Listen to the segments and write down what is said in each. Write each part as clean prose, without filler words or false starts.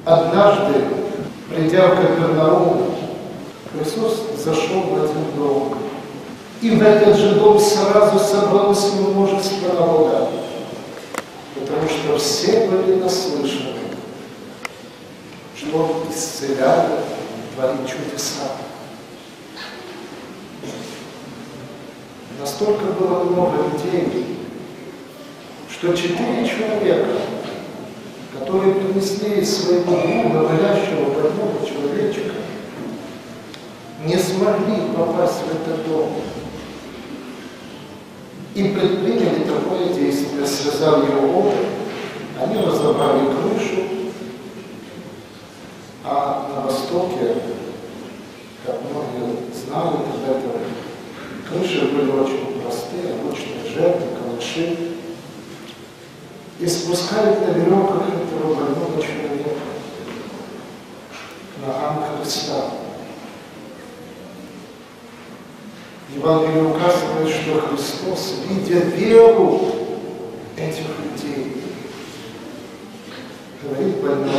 Однажды, придя в Капернаум, Христос зашел в один дом. И в этот же дом сразу собралось множество народа, потому что все были наслышаны, что Он исцеляет, творит чудеса. Настолько было много людей, что 4 человека, которые принесли своего друга, болящего больного человечка, не смогли попасть в этот дом. И предприняли такое действие, связав его обувь, они разобрали крышу, а на востоке, как многие знали, когда-то крыши были очень простые, обычные жерди, калаши, и спускали на веревках этого больного человека к ногам Христа. Евангелие указывает, что Христос, видя веру этих людей, говорит больному: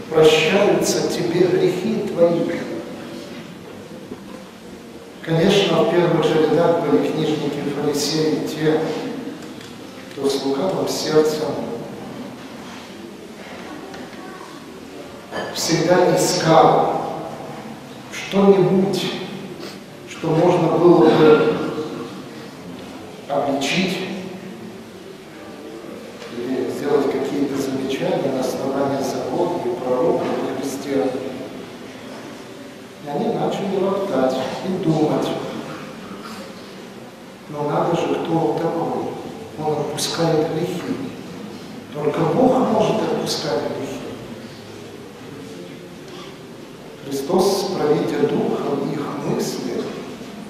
прощаются тебе грехи твои. Конечно, в первых же рядах были книжники и фарисеи, те, кто с лукавым сердцем всегда искал что-нибудь, что можно было бы обличить или сделать какие-то замечания на основании закона и пророка о Христе. И они начали роптать и думать: но надо же, кто он такой? Он отпускает грехи. Только Бог может отпускать грехи. Христос, провидя духом их мысли,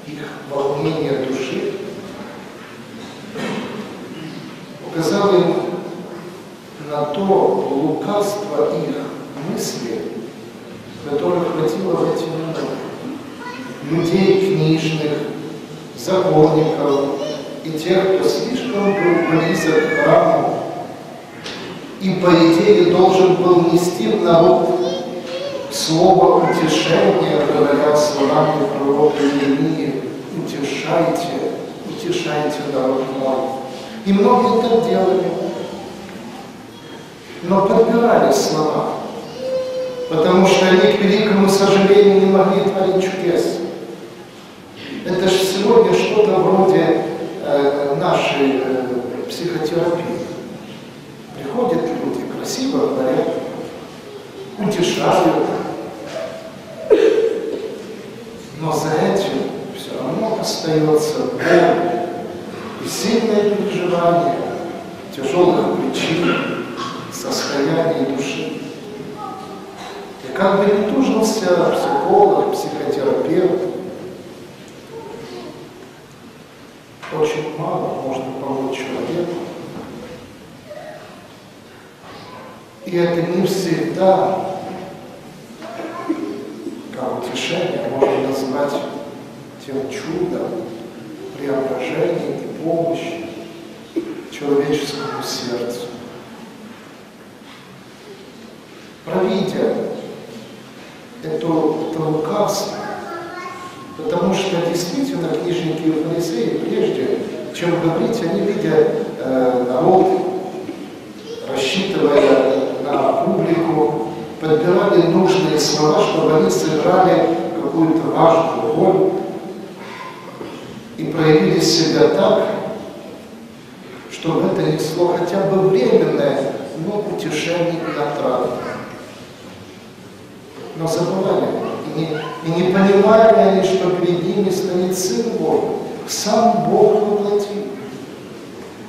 их волнение души, указал им на то лукавство их мысли, которое хватило в эти минуты. Людей книжных, законников и тех, кто слишком был близок к храму и, по идее, должен был нести в народ слово утешения, говоря словами пророка Иеремии: утешайте, утешайте народ мой. И многие так делали, но подбирали слова, потому что они, к великому сожалению, не могли творить чудес. Это же сегодня что-то вроде нашей психотерапии. Приходят люди, красиво говорят, утешают, но за этим все равно остается боль и сильное переживание тяжелых причин, состояния души. И как бы ни тужился психолог, психотерапевт, очень мало можно помочь человеку. И это не всегда, как утешение, можно назвать тем чудом, преображения и помощи человеческому сердцу. Провидя это лукавство, потому что действительно книжники и фарисеи, прежде чем говорить, они, видя народ, рассчитывая на публику, подбирали нужные слова, чтобы они сыграли какую-то важную роль и проявили себя так, чтобы это несло хотя бы временное, но утешение и отраду. Но забывали и не понимали они, что перед ними стоит Сын Божий, сам Бог воплоти,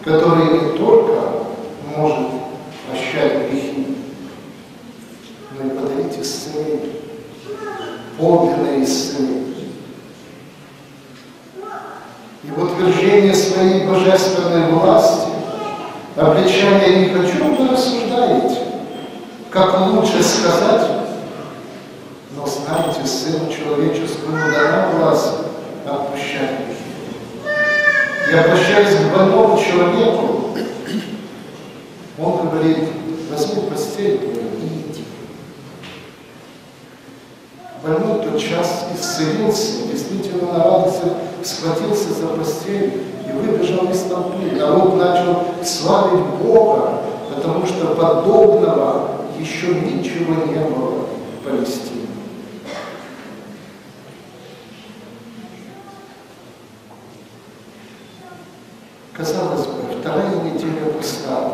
который не только может прощать грехи, но и подарить исцеление, подлинное исцеление. И в утверждение своей божественной власти, обличая: я не хочу, вы рассуждаете, как лучше сказать: но знаете, Сыну Человеческому дана власть отпущать грехи. Я обращаюсь к больному человеку, он говорит: возьми постель твою и иди. больной тотчас исцелился, действительно на радости схватился за постель и выбежал из толпы. Народ начал славить Бога, потому что подобного еще ничего не было в Палестине. Казалось бы, вторая неделя поста.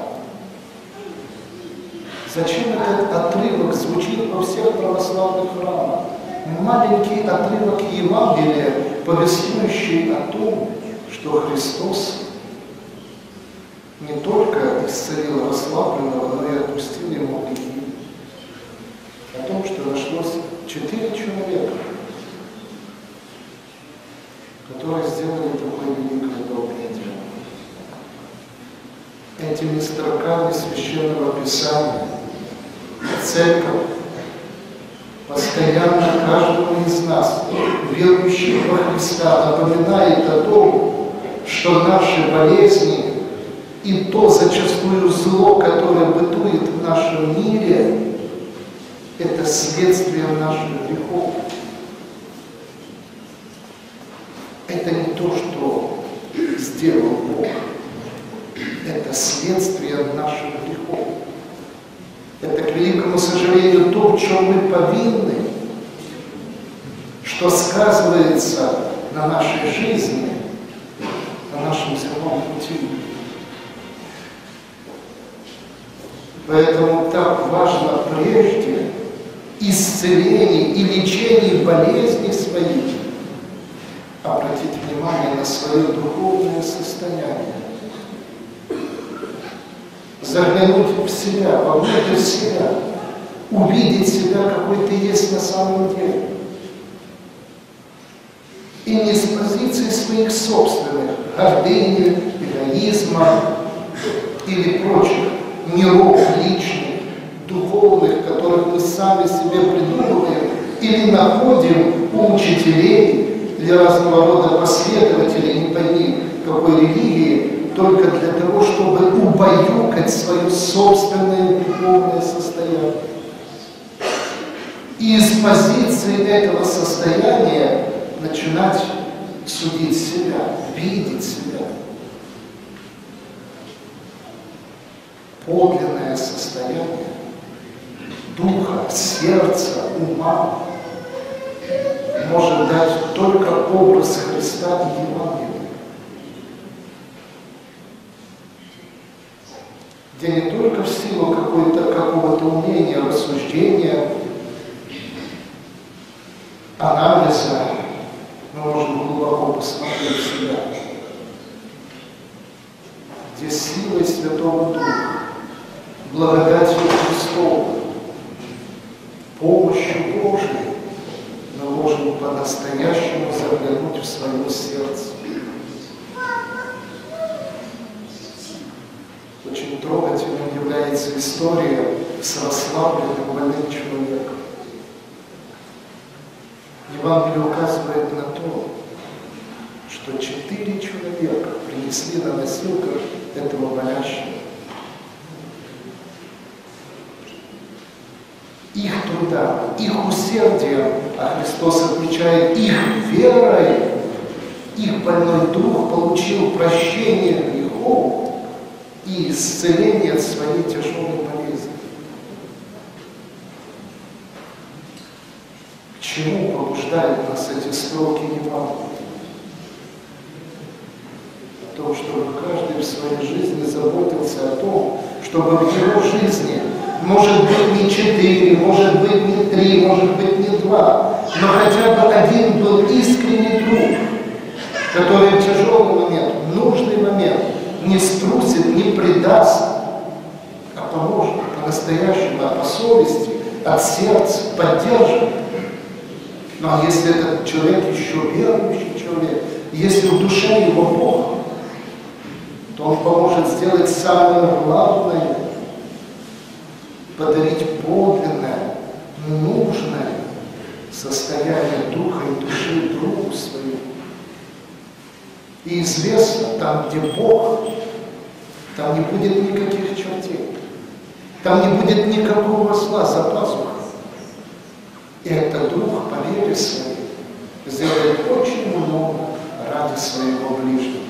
Зачем этот отрывок звучит во всех православных храмах? Маленький отрывок Евангелия, повествующий о том, что Христос не только исцелил расслабленного, но и отпустил ему грехи. О том, что нашлось 4 человека, которые сделали такое великое доброе дело. Этими строками Священного Писания Церковь постоянно каждому из нас, верующих во Христа, напоминает о том, что наши болезни и то зачастую зло, которое бытует в нашем мире, это следствие наших грехов. Это не то, что сделал Бог. Это следствие наших грехов. Это, к великому сожалению, то, в чем мы повинны, что сказывается на нашей жизни, на нашем земном пути. Поэтому так важно прежде исцеление и лечение болезней своих обратить внимание на свое духовное состояние. Заглянуть в себя, вовнутрь себя, увидеть себя, какой ты есть на самом деле. И не с позиции своих собственных гордыни, эгоизма или прочих миров личных, духовных, которых мы сами себе придумываем или находим у учителей или разного рода последователей, не пойми какой религии, только для того, чтобы убаюкать свое собственное духовное состояние. И из позиции этого состояния начинать судить себя, видеть себя. Подлинное состояние духа, сердца, ума может дать только образ Христа и Евангелия. Где не только в силу какого-то умения, рассуждения, анализа мы можем глубоко посмотреть в себя. Где силой Святого Духа, благодатью Христовой, помощью Божией мы можем по-настоящему заглянуть в свое сердце. Очень трогательной является история с расслабленным больным человеком. Евангелие указывает на то, что 4 человека принесли на носилках этого болящего. Их трудом, их усердием, а Христос отмечает их верой, их больной дух получил прощение грехов и исцеление от своей тяжелой болезни. К чему побуждают нас эти строки Евангелия? О том, чтобы каждый в своей жизни заботился о том, чтобы в его жизни, может быть, не 4, может быть, не 3, может быть, не 2, но хотя бы один был искренний друг, который в тяжелый момент, в нужный момент не струсит, не предаст, а поможет по-настоящему, по совести, от сердца, поддержит. Но если этот человек еще верующий человек, если в душе его Бог, то он поможет сделать самое главное, подарить подлинное, нужное состояние духа и души другу своему. И известно, там, где Бог, там не будет никаких чертей, там не будет никакого зла за пазухой. И этот друг поверит мире своем сделает очень много ради своего ближнего.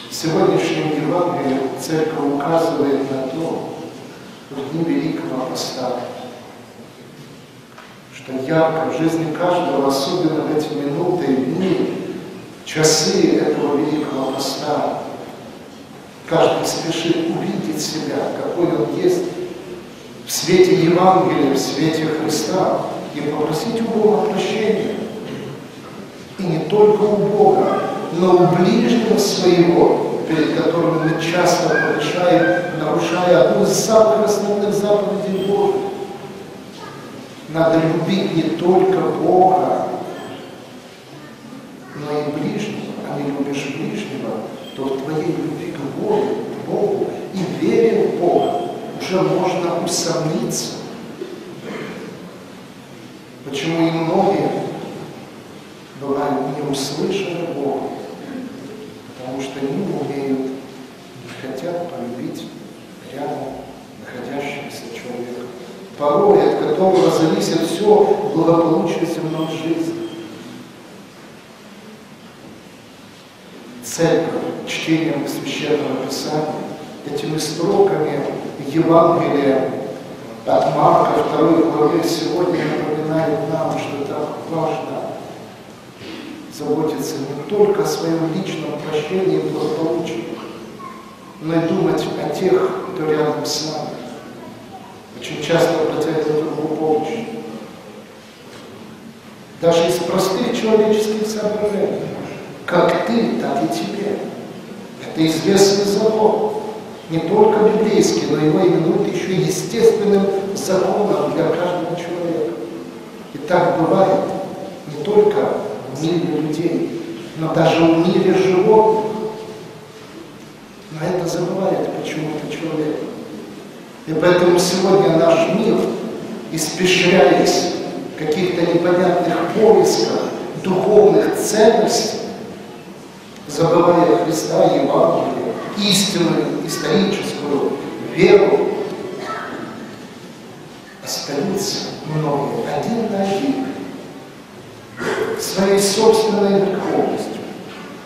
В сегодняшнем Евангелии Церковь указывает на то, в дни Великого Поста, что ярко в жизни каждого, особенно в эти минуты и дни, часы этого Великого Поста, каждый спешит увидеть себя, какой он есть, в свете Евангелия, в свете Христа, и попросить у Бога прощения. И не только у Бога, но у ближнего своего, перед которым мы часто нарушая одну из самых основных заповедей Божьих. Надо любить не только Бога, но и ближнего. А не любишь ближнего, то в твоей любви к Богу и вере в Бога уже можно усомниться. Почему и многие бывают не услышаны Богом? Потому что не умеют, не хотят полюбить рядом находящегося человека, порой от которого зависит все благополучие земной жизни. Церковь чтением Священного Писания, этими строками Евангелия от Марка 2 главе сегодня напоминает нам, что так важно заботиться не только о своем личном прощении и благополучии, но и думать о тех, кто рядом с нами. Очень часто обратять друг другу помощь. Даже из простых человеческих соображений. Как ты, так и тебе. Это известный закон. Не только библейский, но его именуют еще естественным законом для каждого человека. И так бывает не только в мире людей, но даже в мире животных. Но это забывает почему-то человек. И поэтому сегодня наш мир, испещряясь в каких-то непонятных поисках духовных ценностей, забывая Христа, Евангелие, истинную историческую веру, остаются многие один на один своей собственной греховностью,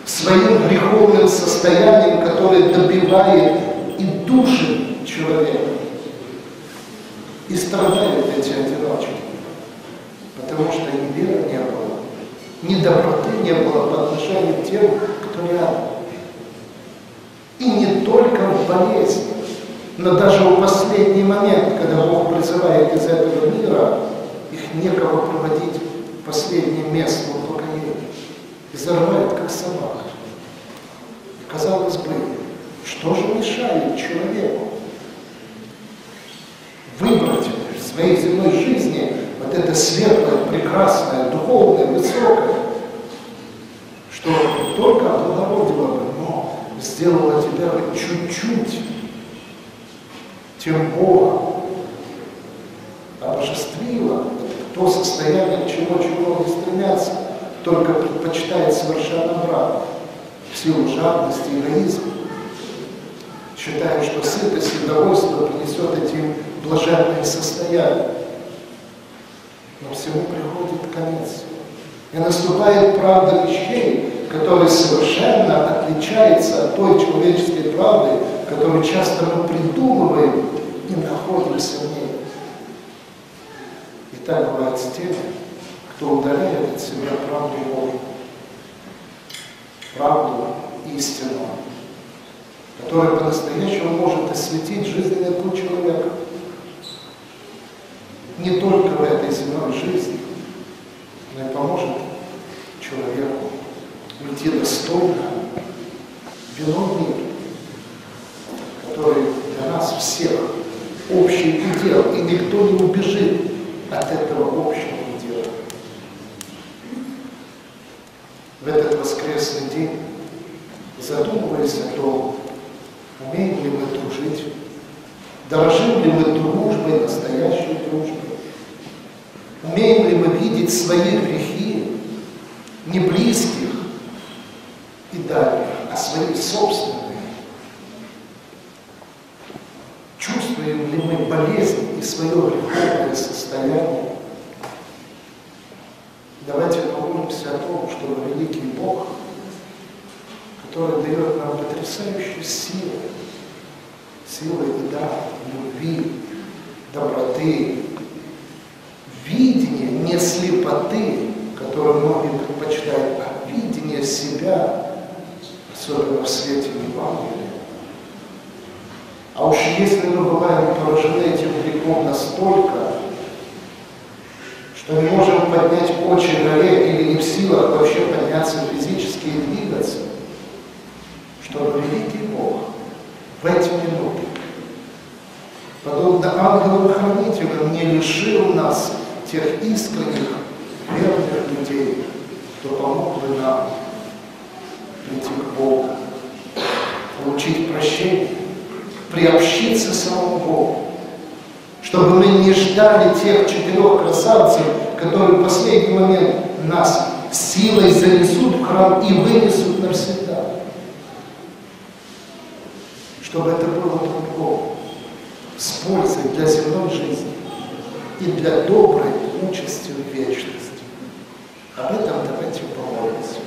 своим греховным состоянием, которое добивает и души человека. И страдают эти одиночки, потому что ни веры не было, ни доброты не было по отношению к тем, кто рядом. И не только в болезни, но даже в последний момент, когда Бог призывает из этого мира, их некого проводить в последнее место упокоения. И зарывают, как собак. И, казалось бы, что же мешает человеку выбрать в своей земной жизни вот это светлое, прекрасное, духовное, высокое, что только облагородило бы, но сделало тебя хоть чуть-чуть тем Богом, обожествило то состояние, к чему не стремятся, только предпочитает совершенно обратно, в силу жадности и эгоизма, считая, что сытость и удовольствие принесет эти блаженные состояния. Но всему приходит конец. И наступает правда вещей, которая совершенно отличается от той человеческой правды, которую часто мы придумываем и находимся в ней. И так бывает с теми, кто удаляет от себя правду Божию, правду истинную, которая по-настоящему может осветить жизненный путь человека. Не только в этой земной жизни, но и поможет человеку уйти достойно в иной мир, который для нас всех общий удел, и никто не убежит от этого общего удела. В этот воскресный день, задумываясь о том, умеем ли мы дружить, дорожим ли мы дружбой, настоящей дружбой, умеем ли мы видеть свои грехи, не близких и дальних, а свои собственные. Чувствуем ли мы болезнь и свое греховное состояние, который дает нам потрясающую силу, силу и дар любви, доброты, видение не слепоты, которую многие предпочитают, а видение себя, особенно в свете Евангелия. А уж если мы бываем поражены этим грехом настолько, что не можем поднять очи к горе или не в силах вообще подняться физически и двигаться, что великий Бог в эти минуты, подобно ангелам-хранителям, не лишил нас тех искренних, верных людей, кто помог бы нам прийти к Богу, получить прощение, приобщиться к самому Богу, чтобы мы не ждали тех 4 красавцев, которые в последний момент нас силой занесут в храм и вынесут навсегда. Чтобы это было другого, с пользой для земной жизни и для доброй участи в вечности. Об этом давайте помолимся.